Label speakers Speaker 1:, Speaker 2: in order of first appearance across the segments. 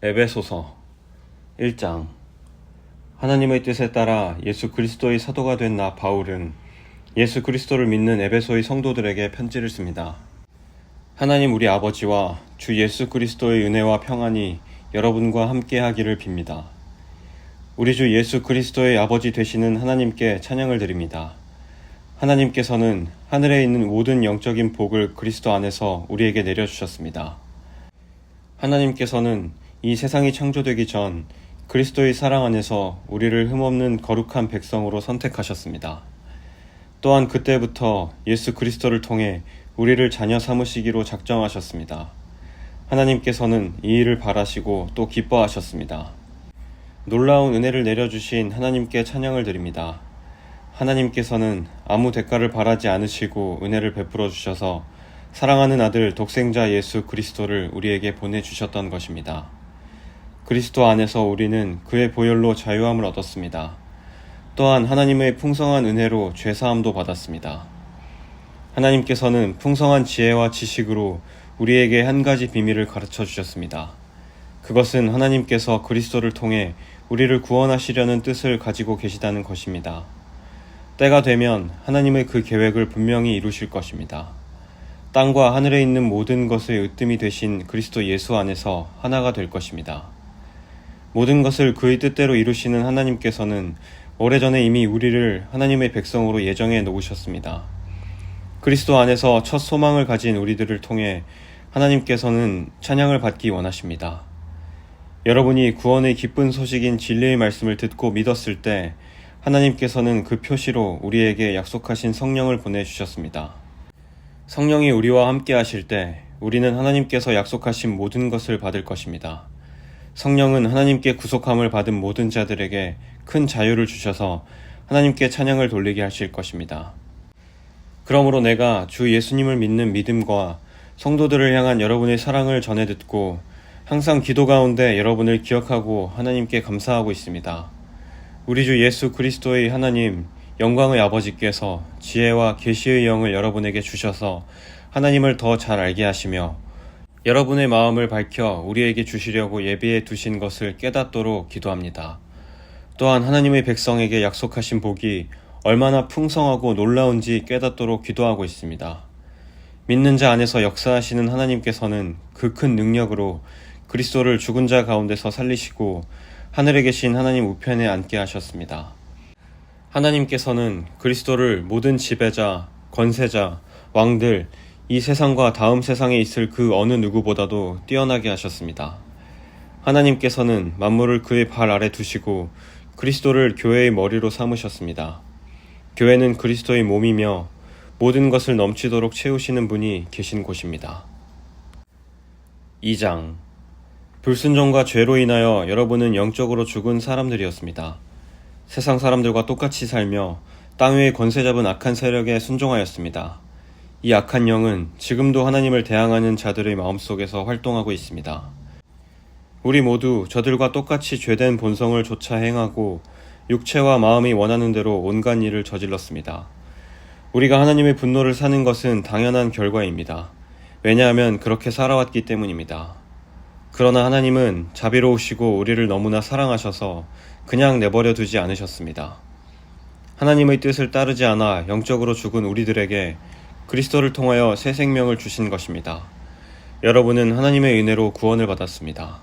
Speaker 1: 에베소서 1장. 하나님의 뜻에 따라 예수 그리스도의 사도가 된 나 바울은 예수 그리스도를 믿는 에베소의 성도들에게 편지를 씁니다. 하나님 우리 아버지와 주 예수 그리스도의 은혜와 평안이 여러분과 함께 하기를 빕니다. 우리 주 예수 그리스도의 아버지 되시는 하나님께 찬양을 드립니다. 하나님께서는 하늘에 있는 모든 영적인 복을 그리스도 안에서 우리에게 내려주셨습니다. 하나님께서는 이 세상이 창조되기 전 그리스도의 사랑 안에서 우리를 흠없는 거룩한 백성으로 선택하셨습니다. 또한 그때부터 예수 그리스도를 통해 우리를 자녀 삼으시기로 작정하셨습니다. 하나님께서는 이 일을 바라시고 또 기뻐하셨습니다. 놀라운 은혜를 내려주신 하나님께 찬양을 드립니다. 하나님께서는 아무 대가를 바라지 않으시고 은혜를 베풀어 주셔서 사랑하는 아들 독생자 예수 그리스도를 우리에게 보내주셨던 것입니다. 그리스도 안에서 우리는 그의 보혈로 자유함을 얻었습니다. 또한 하나님의 풍성한 은혜로 죄사함도 받았습니다. 하나님께서는 풍성한 지혜와 지식으로 우리에게 한 가지 비밀을 가르쳐 주셨습니다. 그것은 하나님께서 그리스도를 통해 우리를 구원하시려는 뜻을 가지고 계시다는 것입니다. 때가 되면 하나님의 그 계획을 분명히 이루실 것입니다. 땅과 하늘에 있는 모든 것의 으뜸이 되신 그리스도 예수 안에서 하나가 될 것입니다. 모든 것을 그의 뜻대로 이루시는 하나님께서는 오래전에 이미 우리를 하나님의 백성으로 예정해 놓으셨습니다. 그리스도 안에서 첫 소망을 가진 우리들을 통해 하나님께서는 찬양을 받기 원하십니다. 여러분이 구원의 기쁜 소식인 진리의 말씀을 듣고 믿었을 때 하나님께서는 그 표시로 우리에게 약속하신 성령을 보내주셨습니다. 성령이 우리와 함께 하실 때 우리는 하나님께서 약속하신 모든 것을 받을 것입니다. 성령은 하나님께 구속함을 받은 모든 자들에게 큰 자유를 주셔서 하나님께 찬양을 돌리게 하실 것입니다. 그러므로 내가 주 예수님을 믿는 믿음과 성도들을 향한 여러분의 사랑을 전해 듣고 항상 기도 가운데 여러분을 기억하고 하나님께 감사하고 있습니다. 우리 주 예수 그리스도의 하나님, 영광의 아버지께서 지혜와 계시의 영을 여러분에게 주셔서 하나님을 더 잘 알게 하시며 여러분의 마음을 밝혀 우리에게 주시려고 예비해 두신 것을 깨닫도록 기도합니다. 또한 하나님의 백성에게 약속하신 복이 얼마나 풍성하고 놀라운지 깨닫도록 기도하고 있습니다. 믿는 자 안에서 역사하시는 하나님께서는 그 큰 능력으로 그리스도를 죽은 자 가운데서 살리시고 하늘에 계신 하나님 우편에 앉게 하셨습니다. 하나님께서는 그리스도를 모든 지배자, 권세자, 왕들, 이 세상과 다음 세상에 있을 그 어느 누구보다도 뛰어나게 하셨습니다. 하나님께서는 만물을 그의 발 아래 두시고 그리스도를 교회의 머리로 삼으셨습니다. 교회는 그리스도의 몸이며 모든 것을 넘치도록 채우시는 분이 계신 곳입니다. 2장. 불순종과 죄로 인하여 여러분은 영적으로 죽은 사람들이었습니다. 세상 사람들과 똑같이 살며 땅 위의 권세 잡은 악한 세력에 순종하였습니다. 이 악한 영은 지금도 하나님을 대항하는 자들의 마음속에서 활동하고 있습니다. 우리 모두 저들과 똑같이 죄된 본성을 좇아 행하고 육체와 마음이 원하는 대로 온갖 일을 저질렀습니다. 우리가 하나님의 분노를 사는 것은 당연한 결과입니다. 왜냐하면 그렇게 살아왔기 때문입니다. 그러나 하나님은 자비로우시고 우리를 너무나 사랑하셔서 그냥 내버려 두지 않으셨습니다. 하나님의 뜻을 따르지 않아 영적으로 죽은 우리들에게 그리스도를 통하여 새 생명을 주신 것입니다. 여러분은 하나님의 은혜로 구원을 받았습니다.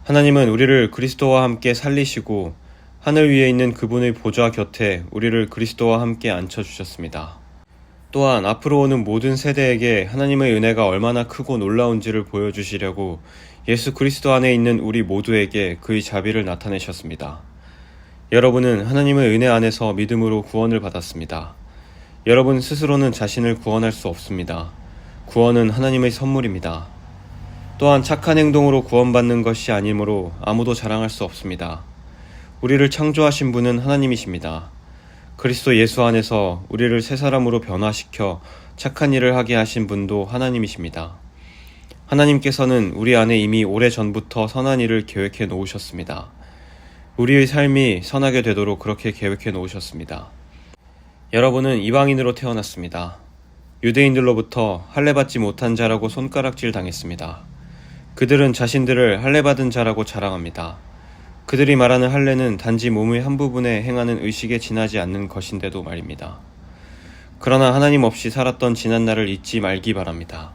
Speaker 1: 하나님은 우리를 그리스도와 함께 살리시고 하늘 위에 있는 그분의 보좌 곁에 우리를 그리스도와 함께 앉혀주셨습니다. 또한 앞으로 오는 모든 세대에게 하나님의 은혜가 얼마나 크고 놀라운지를 보여주시려고 예수 그리스도 안에 있는 우리 모두에게 그의 자비를 나타내셨습니다. 여러분은 하나님의 은혜 안에서 믿음으로 구원을 받았습니다. 여러분 스스로는 자신을 구원할 수 없습니다. 구원은 하나님의 선물입니다. 또한 착한 행동으로 구원받는 것이 아니므로 아무도 자랑할 수 없습니다. 우리를 창조하신 분은 하나님이십니다. 그리스도 예수 안에서 우리를 새 사람으로 변화시켜 착한 일을 하게 하신 분도 하나님이십니다. 하나님께서는 우리 안에 이미 오래전부터 선한 일을 계획해 놓으셨습니다. 우리의 삶이 선하게 되도록 그렇게 계획해 놓으셨습니다. 여러분은 이방인으로 태어났습니다. 유대인들로부터 할례받지 못한 자라고 손가락질 당했습니다. 그들은 자신들을 할례받은 자라고 자랑합니다. 그들이 말하는 할례는 단지 몸의 한 부분에 행하는 의식에 지나지 않는 것인데도 말입니다. 그러나 하나님 없이 살았던 지난날을 잊지 말기 바랍니다.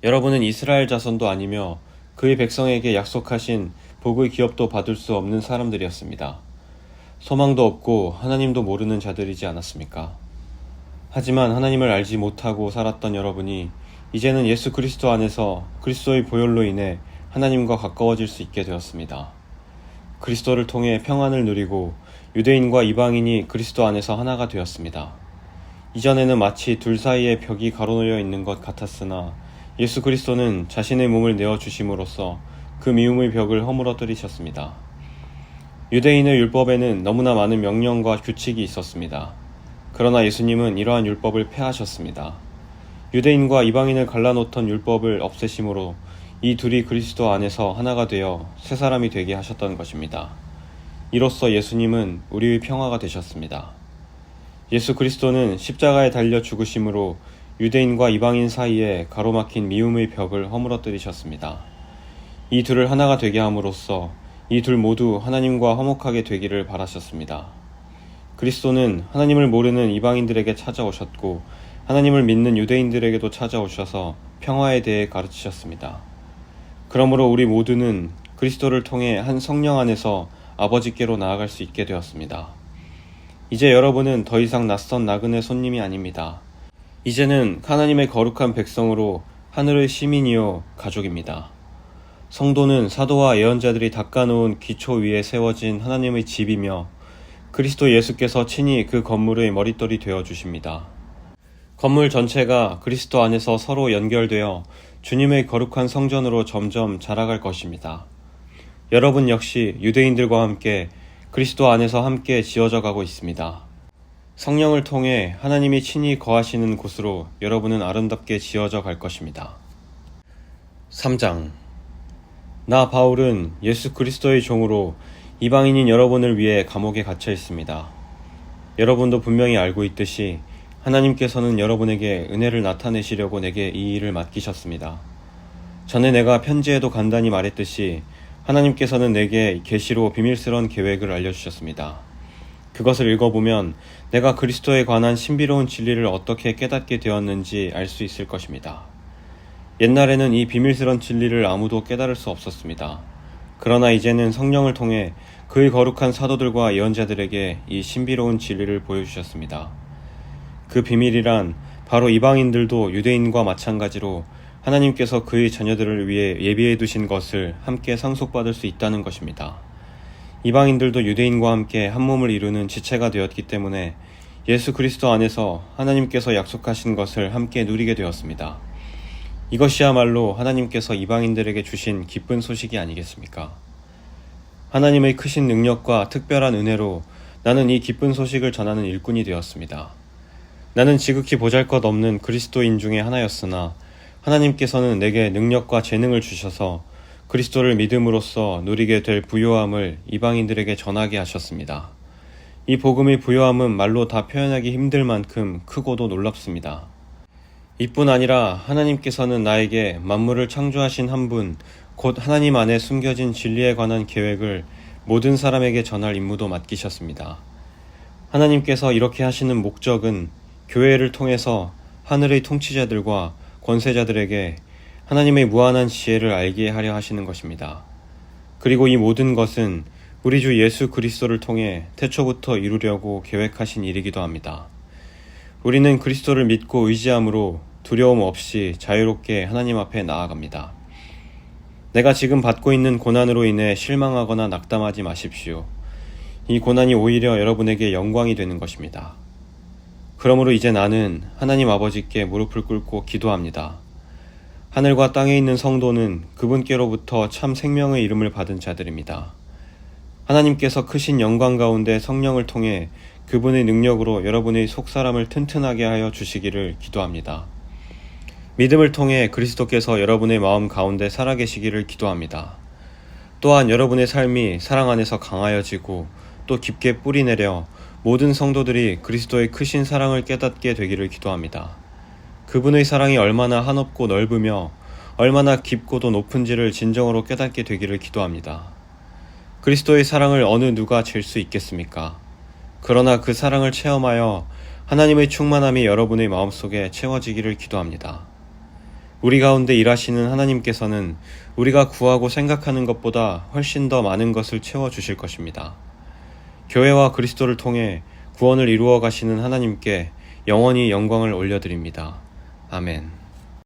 Speaker 1: 여러분은 이스라엘 자손도 아니며 그의 백성에게 약속하신 복의 기업도 받을 수 없는 사람들이었습니다. 소망도 없고 하나님도 모르는 자들이지 않았습니까? 하지만 하나님을 알지 못하고 살았던 여러분이 이제는 예수 그리스도 안에서 그리스도의 보혈로 인해 하나님과 가까워질 수 있게 되었습니다. 그리스도를 통해 평안을 누리고 유대인과 이방인이 그리스도 안에서 하나가 되었습니다. 이전에는 마치 둘 사이에 벽이 가로놓여 있는 것 같았으나 예수 그리스도는 자신의 몸을 내어주심으로써 그 미움의 벽을 허물어뜨리셨습니다. 유대인의 율법에는 너무나 많은 명령과 규칙이 있었습니다. 그러나 예수님은 이러한 율법을 폐하셨습니다. 유대인과 이방인을 갈라놓던 율법을 없애심으로 이 둘이 그리스도 안에서 하나가 되어 새 사람이 되게 하셨던 것입니다. 이로써 예수님은 우리의 평화가 되셨습니다. 예수 그리스도는 십자가에 달려 죽으심으로 유대인과 이방인 사이에 가로막힌 미움의 벽을 허물어뜨리셨습니다. 이 둘을 하나가 되게 함으로써 이 둘 모두 하나님과 화목하게 되기를 바라셨습니다. 그리스도는 하나님을 모르는 이방인들에게 찾아오셨고 하나님을 믿는 유대인들에게도 찾아오셔서 평화에 대해 가르치셨습니다. 그러므로 우리 모두는 그리스도를 통해 한 성령 안에서 아버지께로 나아갈 수 있게 되었습니다. 이제 여러분은 더 이상 낯선 나그네 손님이 아닙니다. 이제는 하나님의 거룩한 백성으로 하늘의 시민이요 가족입니다. 성도는 사도와 예언자들이 닦아놓은 기초 위에 세워진 하나님의 집이며 그리스도 예수께서 친히 그 건물의 머릿돌이 되어주십니다. 건물 전체가 그리스도 안에서 서로 연결되어 주님의 거룩한 성전으로 점점 자라갈 것입니다. 여러분 역시 유대인들과 함께 그리스도 안에서 함께 지어져 가고 있습니다. 성령을 통해 하나님이 친히 거하시는 곳으로 여러분은 아름답게 지어져 갈 것입니다. 3장. 나 바울은 예수 그리스도의 종으로 이방인인 여러분을 위해 감옥에 갇혀 있습니다. 여러분도 분명히 알고 있듯이 하나님께서는 여러분에게 은혜를 나타내시려고 내게 이 일을 맡기셨습니다. 전에 내가 편지에도 간단히 말했듯이 하나님께서는 내게 계시로 비밀스러운 계획을 알려주셨습니다. 그것을 읽어보면 내가 그리스도에 관한 신비로운 진리를 어떻게 깨닫게 되었는지 알 수 있을 것입니다. 옛날에는 이 비밀스러운 진리를 아무도 깨달을 수 없었습니다. 그러나 이제는 성령을 통해 그의 거룩한 사도들과 예언자들에게 이 신비로운 진리를 보여주셨습니다. 그 비밀이란 바로 이방인들도 유대인과 마찬가지로 하나님께서 그의 자녀들을 위해 예비해 두신 것을 함께 상속받을 수 있다는 것입니다. 이방인들도 유대인과 함께 한 몸을 이루는 지체가 되었기 때문에 예수 그리스도 안에서 하나님께서 약속하신 것을 함께 누리게 되었습니다. 이것이야말로 하나님께서 이방인들에게 주신 기쁜 소식이 아니겠습니까? 하나님의 크신 능력과 특별한 은혜로 나는 이 기쁜 소식을 전하는 일꾼이 되었습니다. 나는 지극히 보잘것없는 그리스도인 중에 하나였으나 하나님께서는 내게 능력과 재능을 주셔서 그리스도를 믿음으로써 누리게 될 부요함을 이방인들에게 전하게 하셨습니다. 이 복음의 부요함은 말로 다 표현하기 힘들 만큼 크고도 놀랍습니다. 이뿐 아니라 하나님께서는 나에게 만물을 창조하신 한 분, 곧 하나님 안에 숨겨진 진리에 관한 계획을 모든 사람에게 전할 임무도 맡기셨습니다. 하나님께서 이렇게 하시는 목적은 교회를 통해서 하늘의 통치자들과 권세자들에게 하나님의 무한한 지혜를 알게 하려 하시는 것입니다. 그리고 이 모든 것은 우리 주 예수 그리스도를 통해 태초부터 이루려고 계획하신 일이기도 합니다. 우리는 그리스도를 믿고 의지함으로 두려움 없이 자유롭게 하나님 앞에 나아갑니다. 내가 지금 받고 있는 고난으로 인해 실망하거나 낙담하지 마십시오. 이 고난이 오히려 여러분에게 영광이 되는 것입니다. 그러므로 이제 나는 하나님 아버지께 무릎을 꿇고 기도합니다. 하늘과 땅에 있는 성도는 그분께로부터 참 생명의 이름을 받은 자들입니다. 하나님께서 크신 영광 가운데 성령을 통해 그분의 능력으로 여러분의 속사람을 튼튼하게 하여 주시기를 기도합니다. 믿음을 통해 그리스도께서 여러분의 마음 가운데 살아계시기를 기도합니다. 또한 여러분의 삶이 사랑 안에서 강하여지고 또 깊게 뿌리내려 모든 성도들이 그리스도의 크신 사랑을 깨닫게 되기를 기도합니다. 그분의 사랑이 얼마나 한없고 넓으며 얼마나 깊고도 높은지를 진정으로 깨닫게 되기를 기도합니다. 그리스도의 사랑을 어느 누가 잴 수 있겠습니까? 그러나 그 사랑을 체험하여 하나님의 충만함이 여러분의 마음속에 채워지기를 기도합니다. 우리 가운데 일하시는 하나님께서는 우리가 구하고 생각하는 것보다 훨씬 더 많은 것을 채워주실 것입니다. 교회와 그리스도를 통해 구원을 이루어 가시는 하나님께 영원히 영광을 올려드립니다. 아멘.